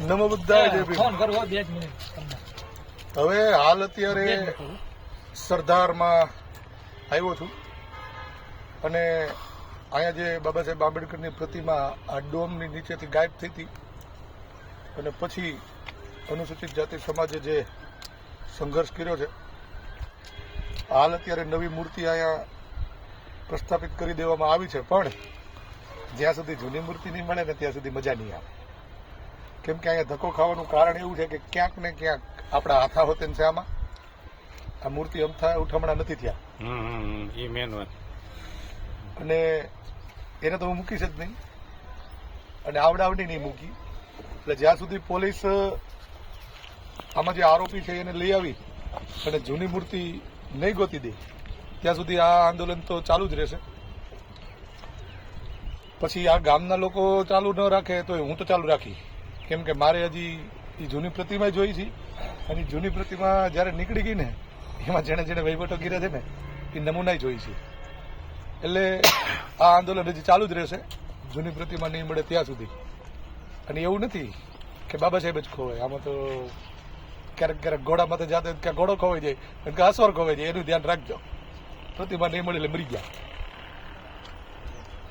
નમો બુદ્ધાય જય ભીમ. હવે હાલ અત્યારે સરદારમાં આવ્યો છું અને અહીંયા જે બાબા સાહેબ આંબેડકરની પ્રતિમા આ ડોમની નીચેથી ગાયબ થઈ હતી અને પછી અનુસૂચિત જાતિ સમાજે જે સંઘર્ષ કર્યો છે, હાલ અત્યારે નવી મૂર્તિ અહીંયા પ્રસ્થાપિત કરી દેવામાં આવી છે. પણ જ્યાં સુધી જૂની મૂર્તિ નહીં મળે ને ત્યાં સુધી મજા નહીં આવે. કેમ કે અહીંયા ધક્કો ખાવાનું કારણ એવું છે કે ક્યાંક ને ક્યાંક આપણા હાથા હોતે છે આમાં. આ મૂર્તિ અમથા ઉઠામણા નથી થયા એ મેન વાત. અને એને તો હું મૂકીશ જ નહીં અને આવડાવડી નહીં મૂકી. એટલે જ્યાં સુધી પોલીસ આમાં જે આરોપી છે એને લઈ આવી અને જૂની મૂર્તિ નહીં ગોતી દે ત્યાં સુધી આ આંદોલન તો ચાલુ જ રહેશે. પછી આ ગામના લોકો ચાલુ ન રાખે તો હું તો ચાલુ રાખી. કેમ કે મારે હજી એ જૂની પ્રતિમા જોઈ છે અને જૂની પ્રતિમા જ્યારે નીકળી ગઈ ને એમાં જેણે જેણે વહીવટો કર્યા છે ને એ નમૂના જોઈ છે. એટલે આ આંદોલન હજી ચાલુ જ રહેશે જૂની પ્રતિમા નહીં મળે ત્યાં સુધી. અને એવું નથી કે બાબા સાહેબ જ ખોવાય. આમાં તો ક્યારેક ક્યારેક ઘોડામાં તો જાતે ક્યાં ઘોડો ખોવાઈ જાય કે અસવાર ખોવાઈ જાય. એનું ધ્યાન રાખજો. પ્રતિમા નહીં મળે એટલે મરી ગયા.